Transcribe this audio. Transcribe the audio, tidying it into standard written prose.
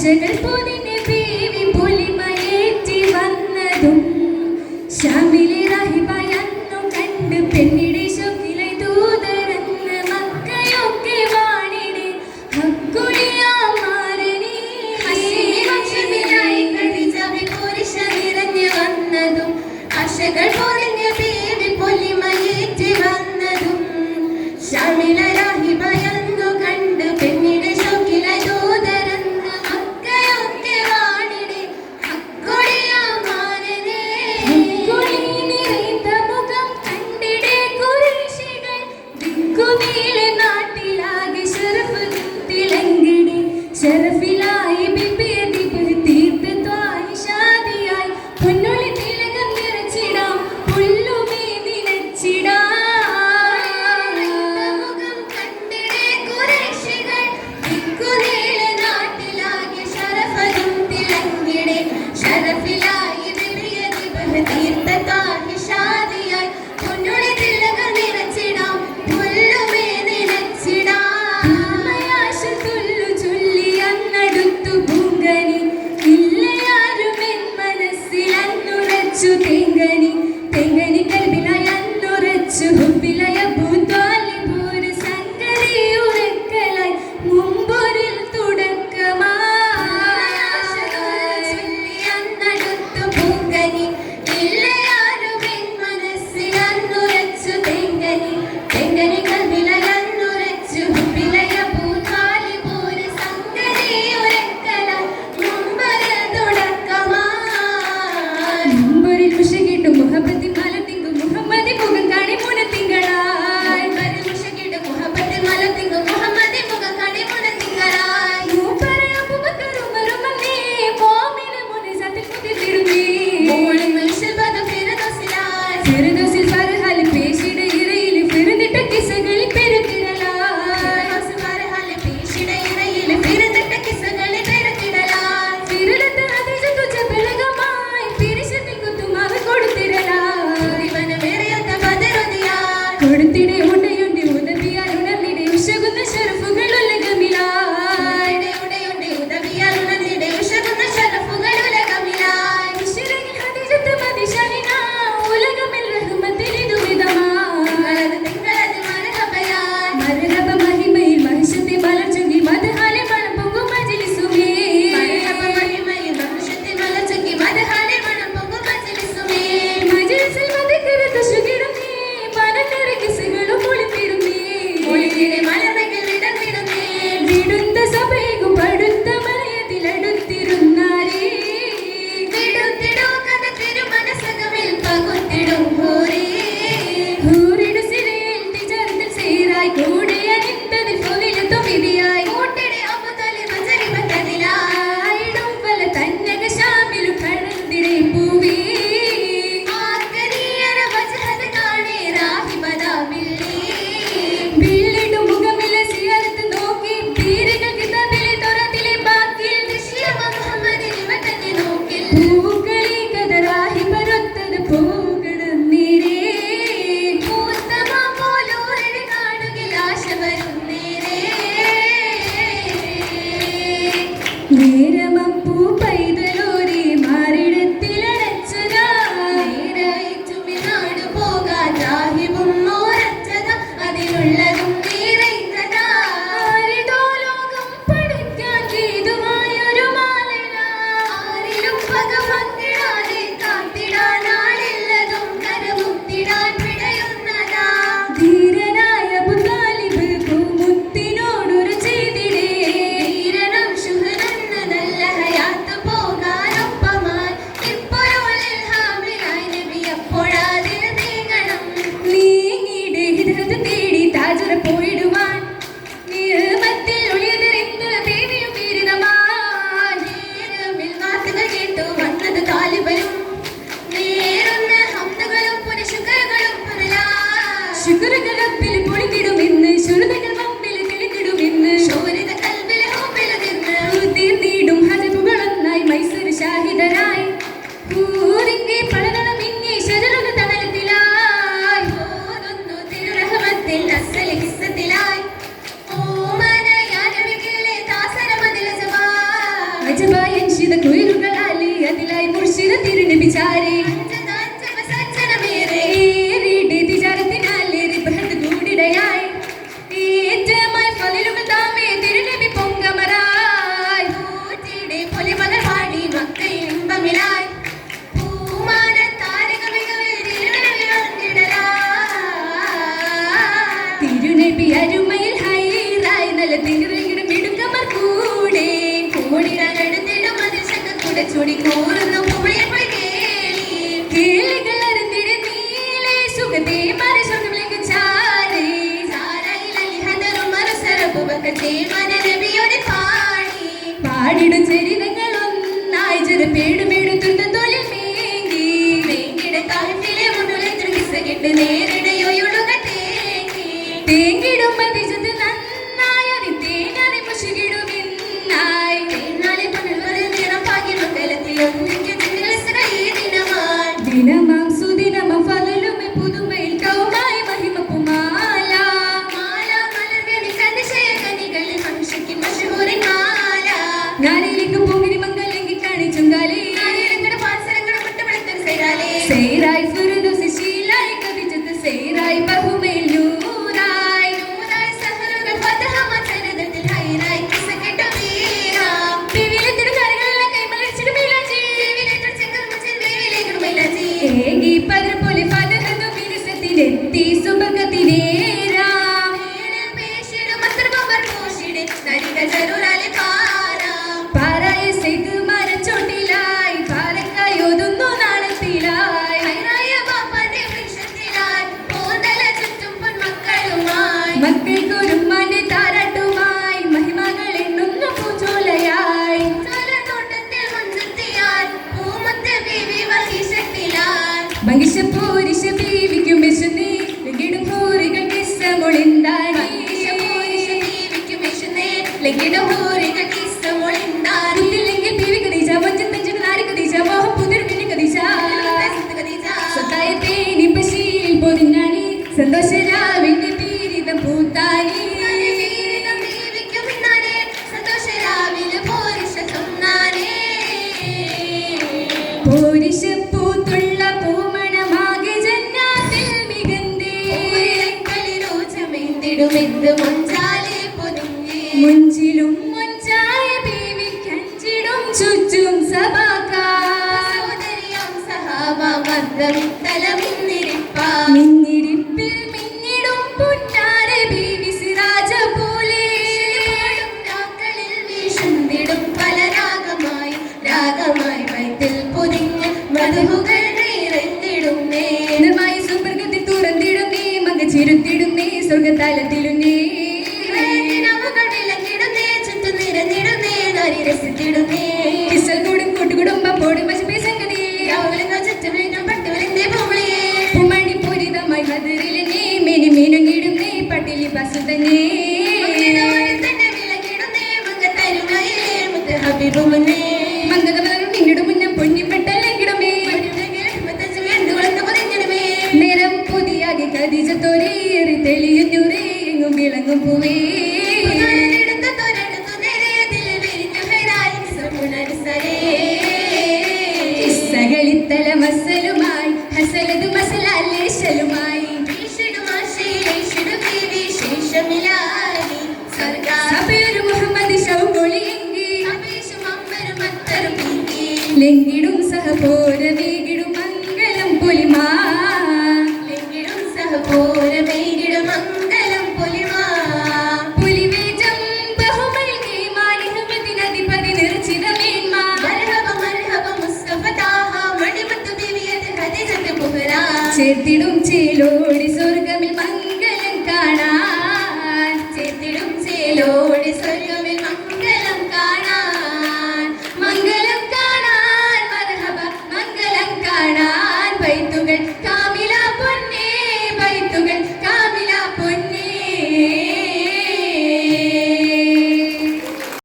ആശകൾ പൊതിഞ്ഞ് ബീവി പൊലിമയേറ്റി വന്നതും ശാമിലെ റാഹിബായെന്നു കണ്ട് പെണ്ണിടെ ശോക്കിലെ ദൂതരെന്ന് മക്കയൊക്കെ വാണിടെ ഹക്കുലിയാമാരനെ വംശത്തിലായി ഖദീജാബി കുരിശ നിറഞ്ഞു വന്നതും ആശകൾ പൊതിഞ്ഞ് ബീവി പൊലിമയേറ്റി വന്നതും ശാമിലെ റാഹിബായെന്നു കണ്ട് പെണ്ണിടെ ശോക്കിലെ ദൂതരെന്ന് മക്കയൊക്കെ വാണിടെ ഹക്കുലിയാമാരനെ നിറൈത്ത മുഖം കണ്ടിടെ ഖുറൈശികൾ ദിക്കുനീളെ നാട്ടിലാകെ ശറഫ് തിളങ്ങിടെ ശറഫിലായി ബിബിയതി തീർത്ത് ത്വായിഷാദിയായി പൊന്നൊളി തിലകം നിറച്ചിടാം പുല്ലുമേ നിനച്ചിടാം മുഖം കണ്ടിടെ ഖുറൈശികൾ ദിക്കുനീളെ നാട്ടിലാകെ ശറഫും തിളങ്ങിടെ ശറഫിലായി ബിബിയതി തീർത്ത ത്വായിഷാദിയായി പൊന്നൊളി തിലകം നിറച്ചിടാം പുല്ലുമേ നിനച്ചിടാം മയാശത്തുല്ലു ചൊല്ലി അന്നടുത്തു പൂങ്കനി ഇല്ലയാരും എൻ മനസ്സിൽ അന്നുറച്ചു തെങ്കനി തെങ്കനി കൽബിലായി അന്നുറച്ചു ഹുബിലായ അബൂത്വാലിബ് ഒരു സംഗതി ഉറക്കലായി മുമ്പൊരിൽ തുടക്കമായി അന്നടുത്തു പൂങ്കനി ഇല്ലയാരും എൻ മനസ്സിൽ അന്നുറച്ചു തെങ്കനി തെങ്കനി കൽബിലായി അന്നുറച്ചു ഹുബിലായ അബൂത്വാലിബ് ഒരു സംഗതി ഉറക്കലായി മുമ്പൊരിൽ തുടക്കമായി മുമ്പൊരിൽ മുഷകിട്ടു മുഹബത്തി മലത്തിങ്കു മുഹമ്മദി മുഖം കാണി മുനത്തിങ്കളായി മുമ്പൊരിൽ മുഷകിട്ടു മുഹബത്തി മലത്തിങ്കു മുഹമ്മദി മുഖം കാണി മുനത്തിങ്കളായി മൂപ്പരെ അബൂബക്കർ ഉമർ വന്നേ മോമിന മുനസത്തിൽ കുതിർന്നിരുന്നേ മോളിൽ മനുഷ്യൽ ബദ ഫിർദൗസിലായി ഫിർദൗസിൽ ഫർഹാൽ പേശിടെ ഇറയിൽ ഫിർദിട്ട കിസ്സകളിൽ പെരുത്തിടലായി ഫർഹാൽ പേശിടെ ഇറയിൽ ഫിർദിട്ട കിസ്സകളിൽ പെരുത്തിടലായി ഫിർദത്ത് ഹദീജത്തു ജബലകമായി ഫിരിശത്തിൽ കുത്തുമാവ് കൊടുത്തിടലായി ഇവന വേറെയത്ത ബദറുദിയായി കൊടുത്തിടെ ഉടയുണ്ടി ഉദബിയാൽ ഉണർന്നിടെ ഉശകുന്ന ശറഫുകൾ ഉലകമിലായി ഉടയുണ്ടി ഉദബിയാൽ ഉണർന്നിടെ ഉശകുന്ന ശറഫുകൾ ഉലകമിലായി മുശ്രികിൽ ഹദീജത്ത് മദിശാലിന ഉലകമിൽ റഹ്മത്തിൽ ഇതുവിധമായി തിങ്കളത് മർഹബയായി മർഹബ മഹിമയിൽ മഹിഷത്തെ മലർച്ചൊങ്കി മദ്ഹാലെ മണം പൊങ്ങും മജ്ലിസുമേ മർഹബ മഹിമയിൽ മഹിഷത്തെ മലർച്ചൊങ്കി മദ്ഹാലെ മണം പൊങ്ങും മജ്ലിസുമേ മജ്ലിസിൽ മദിക്കര തുശുകിടുന്നേ മനനിറ കിസ്സുകളും പൊളിത്തിടുന്നേ പൊളിത്തിടെ മലമകൾ ഇടന്നിടുന്നേ വിടുത്ത സഭയും പടുത്ത മലയത്തിലടുത്തിരുന്നാരേ വിടുത്തിടോ കഥ തിരുമനസകമിൽ പകുത്തിടും ഹൂരേ ഹൂരിടു സിരയിൽ തിജറത്തിൽ സീറായി കൂടെ അനിത്തതിൽ പൊലിലത്തു വിധിയായി കൂട്ടിടെ അബുതലി മജരി ബക്കതിലായിടും പല തന്നക ശാമിലും കടന്നിടെ പൂവേ ആർക്കനീയന വജഹത് കാണേ റാഹിബദാബില്ലേ ബില്ലിടു മുഖമിലെ സിയാരത്ത് നോക്കി തീരകൾ കിതാബിലെ തൊറത്തിലെ ബാക്കിയിൽ ദൃശ്യമ മുഹമ്മദിൽ ഇവ തന്നെ നോക്കിൽ പൂക്കളി കഥ റാഹിബരൊത്തത് പോകണം നേരേ മൂത്തമ പോലോരടി കാണുകിൽ ആശ വരും നേരേ നേരമപ്പൂ പൈതലോരെ മാറിടത്തിലടച്ചതാ നേരായി ചുമിനാട് പോകാൻ രാഹിബും മോരച്ചതാ അതിലുള്ളതും നിറയുന്നതാ ആരിതോ ലോകം പഠിക്കാൻ ഗീതുമായൊരു മാലന ആരിലും പക പങ്കിടാതെ കാത്തിടാൻ ആളില്ലതും കരമുത്തിടാൻ പിടയുന്നതാ ധീരനായ അബൂതാലിബ് പൂമുത്തിനോടൊരു ചെയ്തിടേ ധീരനം ശുഹനെന്ന നല്ല ഹയാത്ത് പോകാനൊപ്പമായി ഇപ്പോഴുള്ളിൽ ഹാമിലായി നബി അപ്പോഴാതിൽ നീങ്ങണം നീങ്ങിടെ ഹിദത്ത് തേടി താജറ പോയിടുവാൻ നിയമത്തിൽ ഒളിയതെറിന്ന് ദേവിയും വീരിതമാൻ നേരമിൽ വാർത്തകൾ കേട്ടു വന്നത് താലിബനും നേരുന്ന ഹംദകളും പുനഃശുക്രകളും പുനലാ ശുക്രകൾ റബ്ബിൽ പൊളിത്തിടുമെന്ന് ശുരുതകൾ മുമ്പിൽ തെളിഞ്ഞിടുമെന്ന് ശോഭരിത കൽബിൽ ഹുബിൽ നിന്ന് തീർന്നിടും ഹജബുകളൊന്നായി മൈസൂർ ഷാഹിദരായി ഹൂറിന്റെ പളനളം ഇങ്ങേ ശരലുക തണലത്തിലായി ഓതുന്നു തിരുറഹ്മത്തിൽ അസ്സല ഹിസ്സത്തിലായി ഓമന യാനവികളെ ദാസരമതില സവാ അജബായ അൻഷിത കുയിലുകളാലി അതിലായി മുർഷിദ തിരുനബിചാരി ഏറിയുടെ തിജാരത്തിനാലേറി ബഹത്ത് കൂടിടയായി ഏറ്റമായി ഫലിലുകൾ താമേ തിരുനബി പൊങ്കമരായി ഊട്ടിയുടെ പൊലിമകൾ പാടി മക്കൈ ഇമ്പമിലായി പൂമാന താരക മികവിൽ തിരുനബി വന്നിടലായി തിരുനബി അരുമയിൽ ഹൈറായി നല്ല തിരുവെങ്കിലും ഇടുക്കമർ കൂടെ കൂടിടടുത്തിടും അതിൽ ശക്കൂടെ ചൂടി കൂറുന്ന പുളിയെ പോയി കേളികൾ അറിഞ്ഞിട് നീലേ സുഖത്തെ മരശോകമിലേക്ക് ചാരി ചാരയിലി ഹദറും മരസരപ്പുവക്കത്തെ മനനബിയോടെ പാടി പാടിടും ചരിതങ്ങളൊന്നായി ജനപേടുമെടുത്തുന്ന തൊലിൽ മേങ്ങി വേങ്ങിട കാട്ടിലെ മുന്നിലെ തൃകിസകിട്ട് നേരിടയൊഴുക തേങ്ങി തേങ്ങിടും മതിച്ചത് നന്നായി അതി തേനറി മുഷികിടുമെന്നായി തേനാളി പണവരെ നിറം പാകി മംഗലത്തിൽ ഒന്നിക്ക് ദിനമായി ദിനമാം സുദിനമാം ഫലലുമെ പുതുമയിൽ കൗമായി മഹിമപ്പുമാല മാല മലർവെണി കതിശയ കനികളിൽ മനുഷ്യക്ക് മഷഹൂറിൻ മാല ഞാനിലേക്ക് പോകിരി മംഗലെങ്കി കാണിച്ചുങ്കാലേ ഞാനിരങ്ങടെ പാത്സരങ്ങളെ മുട്ടപ്പെടുത്തൽ സൈറാലേ സൈറായി ഫുരുദുസി ശീലായി കവിച്ചത് സൈറായി ബഹുമയിൽ നൂറായി നൂറായി സഹറുകൾ ഫതഹ മസനദത്തിൽ ഹൈറായി കിസക്കെട്ട വീരാ ബിവിലെത്തിടും കാര്യങ്ങളെല്ലാം കൈമലടിച്ചിടും മൈലാജി ബിവിലെത്തിടും ചെങ്കൽ മുച്ചിൽ ബിവിലേക്കിടും മൈലാജി ഏകി പദർ പോലെ ഫതഹതു മിനുസത്തിലെത്തി സുബകത്തിനേരാ മേളിൽ പേശിടും മത്തർബർ കോശിടെ നരിക ജരൂരാലെ പാരാ പാരായ സെയ്ത് മരച്ചോട്ടിലായി പാരക്കായൊതുന്നു നാളത്തിലായി ഹൈറായ ബാപ്പന്റെ വൃക്ഷത്തിലായി പോതല ചുറ്റും പൊന്മക്കളുമായി മക്കൾക്കൊരുമ്മാന്റെ താരാട്ടുമായി മഹിമകൾ എണ്ണുന്നു പൂച്ചോലയായി തോട്ടത്തിൽ മഞ്ചത്തിയാൽ പൂമത്തെ ബീവി വഹിശത്തിലായി മഹിഷപൂരിഷ ബീവിക്കും വിശുദ്ധി ലഗിടും ഹൂറികൾ കിസ്സമൊളിന്താനി ബീവിക്കും വിശുദ്ധി ലഗിടും ഹൂറികൾ കിസ്സമൊളിന്താനി കുട്ടില്ലെങ്കിൽ ബീവി കദീജ വഞ്ചത്തഞ്ചിന് നാരി കദീജ മോഹം പുതിർ മിനി കദീജ സ്വത്തായ തേനി പശീൽ പൊതിഞ്ഞാനി സന്തോഷരാവിന്റെ പീരിതം പൂത്താനി ബീവിക്കും പിന്നാനെ സന്തോഷരാവിലെ പോരിഷ തൊന്നാനേ പോരിഷ പൂത്തുള്ള പൂമണമാകെ ജന്നാത്തിൽ മികന്തേ കളിരോചമെന്തിടുമെന്ത് മൊഞ്ചാലെ പൊതുങ്ങി മുഞ്ചിലും മൊഞ്ചായ ബീവിക്കഞ്ചിടും ചുറ്റും സഭാകാരിയാം സഹാബ മർദ്ദമിത്തല മിന്നിരിപ്പിൽ മിന്നിടും പുന്നാരെ ബീവി സിറാജ പോലെ രാക്കളിൽ വീശുന്നിടും പല രാഗമായി രാഗമായി വൈത്തിൽ പൊതിഞ്ഞ് മധുകൾ നിറഞ്ഞിടുന്നേ നിർമായി സുവർഗത്തിൽ തുറന്നിടുന്നേ മകച്ചിരുത്തിടുന്നേ സ്വർഗത്താലത്തിടുന്നേ നവകൾ വിളങ്ങിടുന്നേ ചുറ്റും നിറഞ്ഞിടുന്നേ നാരി രസിത്തിടുന്നേ കിസൽ കൂടും കൂട്ടുകുടുംബം പോടും പശുപേ സംഗതി രാവിലെ ചുറ്റും പട്ടുവലിന്റെ പൂമളിയേ പൂമണി പൂരിതമായി മധുരിലെ മെനി മീനുങ്ങിടുന്നേ പട്ടിലി ബസു തന്നെ വിളങ്ങിടുന്നേ മകത്തരുമയിലേ മുത്ത് ഹബീബുമനേ മംഗതമലരും നിന്നിടും മുന്നം പൊന്നിപ്പെട്ടല്ലെങ്കിടുമേ നിറം പുതിയാകെ കതിജത്തോരേറി തെളിയുന്നൂരേ എങ്ങും വിളങ്ങും പൂവേ കിസ്സകളിത്തല മസലുമായി ഹസലതു മസലാലേശലുമായി മുഹമ്മദ് ഷൗകൊളിയെങ്കി ലെങ്കിടും സഹപോരമേകിടും മംഗലം പൊലിമാ ലെങ്കിടും സഹപോരമേകിടും മംഗലം പൊലിമാ പുലിവേജം ബഹുമൽകി മാലിഹമതിനധിപതി നിർച്ചിതമേന്മ മർഹബ മർഹബ മുസ്തഫ താഹ മണിമുത്ത് ബിവിയത് ഖദീജത്ത് കുബ്രാ ചേർത്തിടും ചേലോടി